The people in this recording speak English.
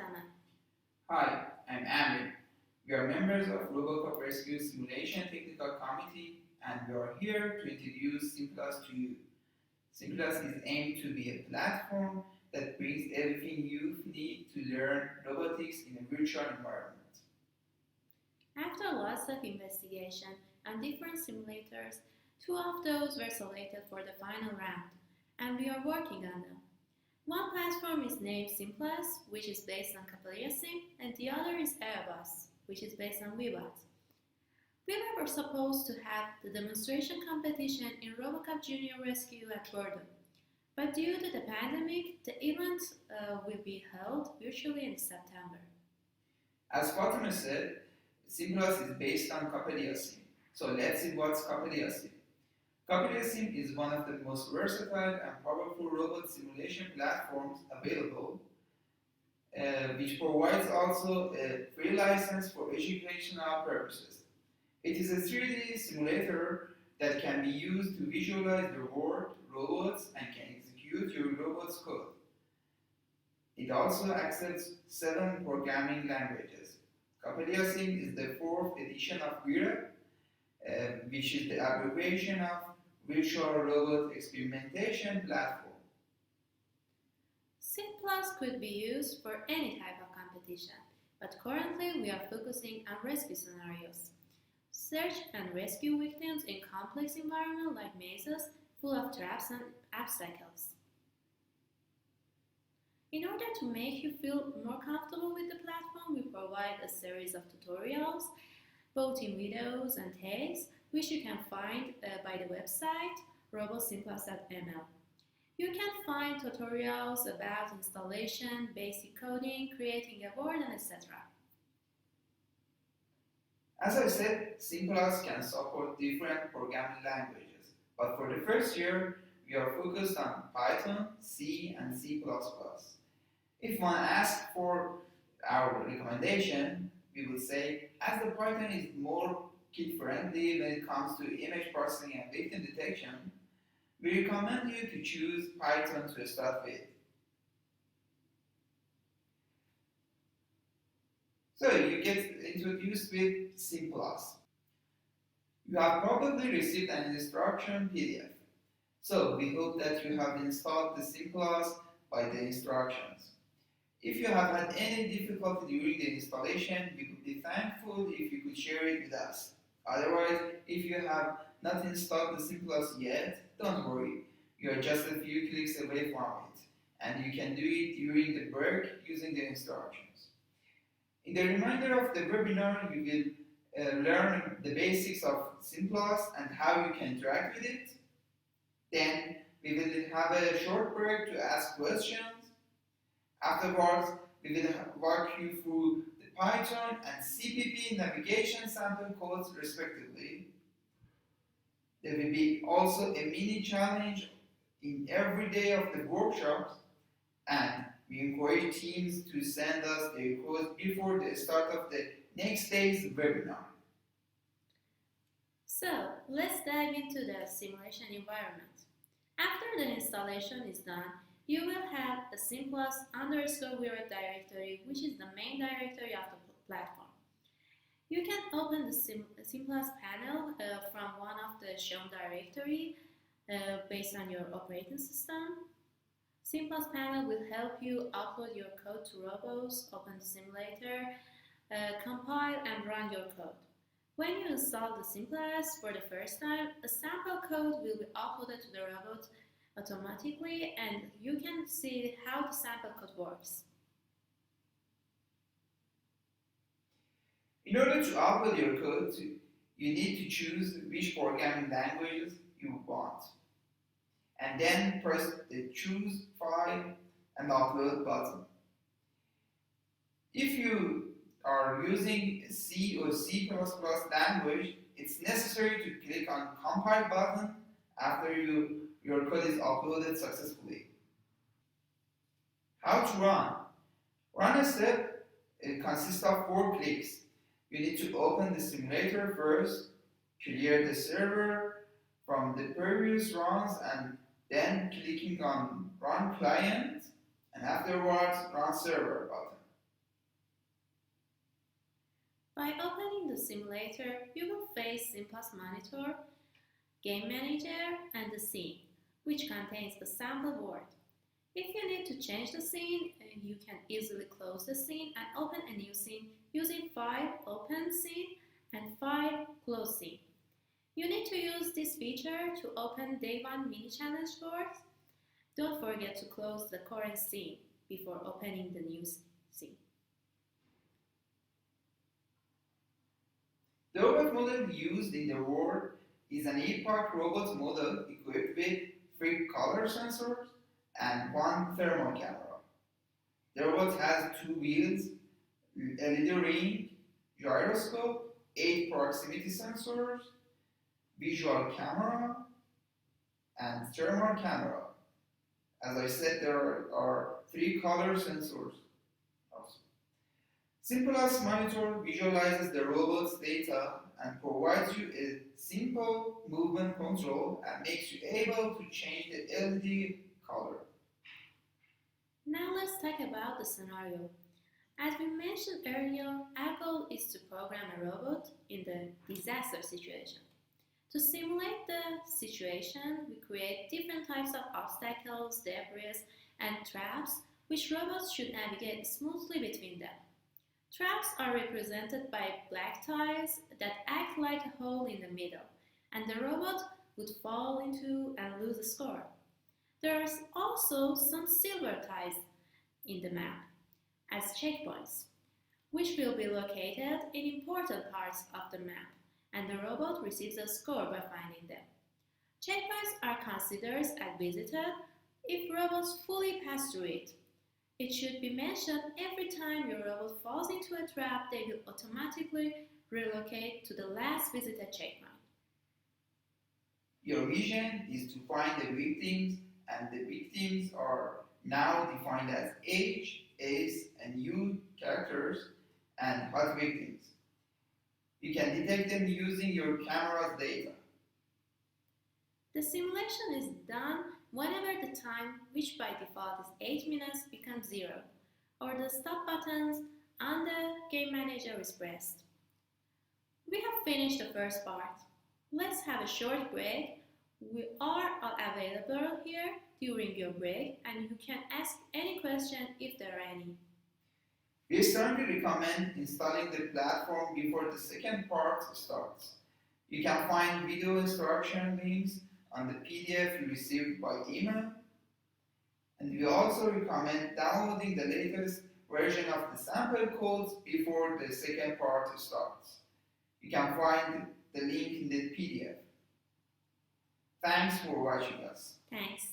Salman. Hi, I'm Amir. We are members of RoboCup Rescue Simulation Technical Committee and we are here to introduce Simplus to you. Simplus is aimed to be a platform that brings everything you need to learn robotics in a virtual environment. After lots of investigation and different simulators, two of those were selected for the final round, and we are working on them. One platform is named Simplus, which is based on CoppeliaSim, and the other is RoboCupJunior, which is based on WEROB. We were supposed to have the demonstration competition in RoboCupJunior Rescue at WEROB, but due to the pandemic, the event will be held virtually in September. As Fatima said, Simplus is based on CoppeliaSim. So let's see what's CoppeliaSim. CoppeliaSim is one of the most versatile and powerful robot simulation platforms available, which provides also a free license for educational purposes. It is a 3D simulator that can be used to visualize the world, robots, and can execute your robot's code. It also accepts 7 programming languages. CoppeliaSim is the 4th edition of WEROB, which is the abbreviation of Virtual Robot Experimentation Platform. Simplus could be used for any type of competition, but currently we are focusing on rescue scenarios. Search and rescue victims in complex environments like mazes full of traps and obstacles. In order to make you feel more comfortable with the platform, we provide a series of tutorials, both in videos and text, which you can find by the website robosimplus.ml. You can find tutorials about installation, basic coding, creating a board, and etc. As I said, Simplus can support different programming languages, but for the first year, we are focused on Python, C, and C++. If one asks for our recommendation, we will say, as the Python is more kid-friendly when it comes to image processing and victim detection, we recommend you to choose Python to start with. So you get introduced with Simplus. You have probably received an instruction PDF. So we hope that you have installed the Simplus by the instructions. If you have had any difficulty during the installation, we would be thankful if you could share it with us. Otherwise, if you have not installed the Simplus yet, don't worry. You are just a few clicks away from it, and you can do it during the break using the instructions. In the remainder of the webinar, you will learn the basics of Simplus and how you can interact with it. Then, we will have a short break to ask questions. Afterwards, we will walk you through the Python and CPP navigation sample codes respectively. There will be also a mini challenge in every day of the workshops, and we encourage teams to send us their codes before the start of the next day's webinar. So, let's dive into the simulation environment. After the installation is done, you will have a Simplus_WEROB directory, which is the main directory of the platform. You can open the Simplus panel from one of the shown directory based on your operating system. Simplus panel will help you upload your code to Robos, open the simulator, compile and run your code. When you install the Simplus for the first time, a sample code will be uploaded to the robot automatically, and you can see how the sample code works. In order to upload your code, you need to choose which programming languages you want, and then press the Choose File and Upload button. If you are using C or C++ language, it's necessary to click on Compile button after your code is uploaded successfully. How to run? Run step consists of 4 clicks. You need to open the simulator first, clear the server from the previous runs, and then clicking on Run Client, and afterwards Run Server button. By opening the simulator, you will face Simplus Monitor, Game Manager, and the scene, which contains a sample board. If you need to change the scene, you can easily close the scene and open a new scene using File, Open Scene, and File, Close Scene. You need to use this feature to open Day 1 mini challenge board. Don't forget to close the current scene before opening the new scene. The robot model used in the world is an epoch robot model equipped with 3 color sensors and 1 thermal camera. The robot has 2 wheels, LED ring, gyroscope, 8 proximity sensors, visual camera, and thermal camera. As I said, there are 3 color sensors also. Simplus Monitor visualizes the robot's data and provides you a simple movement control and makes you able to change the LED color. Now let's talk about the scenario. As we mentioned earlier, our goal is to program a robot in the disaster situation. To simulate the situation, we create different types of obstacles, debris, and traps which robots should navigate smoothly between them. Traps are represented by black tiles that act like a hole in the middle, and the robot would fall into and lose a score. There are also some silver tiles in the map as checkpoints, which will be located in important parts of the map, and the robot receives a score by finding them. Checkpoints are considered as visited if robots fully pass through it. It should be mentioned every time your robot falls into a trap, they will automatically relocate to the last visited checkpoint. Your mission is to find the victims, and the victims are now defined as H, S, and U characters and hot victims. You can detect them using your camera's data. The simulation is done whenever the time, which by default is 8 minutes, becomes 0, or the stop buttons on the game manager is pressed. We have finished the first part. Let's have a short break. We are all available here during your break, and you can ask any question if there are any. We strongly recommend installing the platform before the second part starts. You can find video instruction links on the PDF you received by email, and we also recommend downloading the latest version of the sample codes before the second part starts. You can find the link in the PDF. Thanks for watching us. Thanks.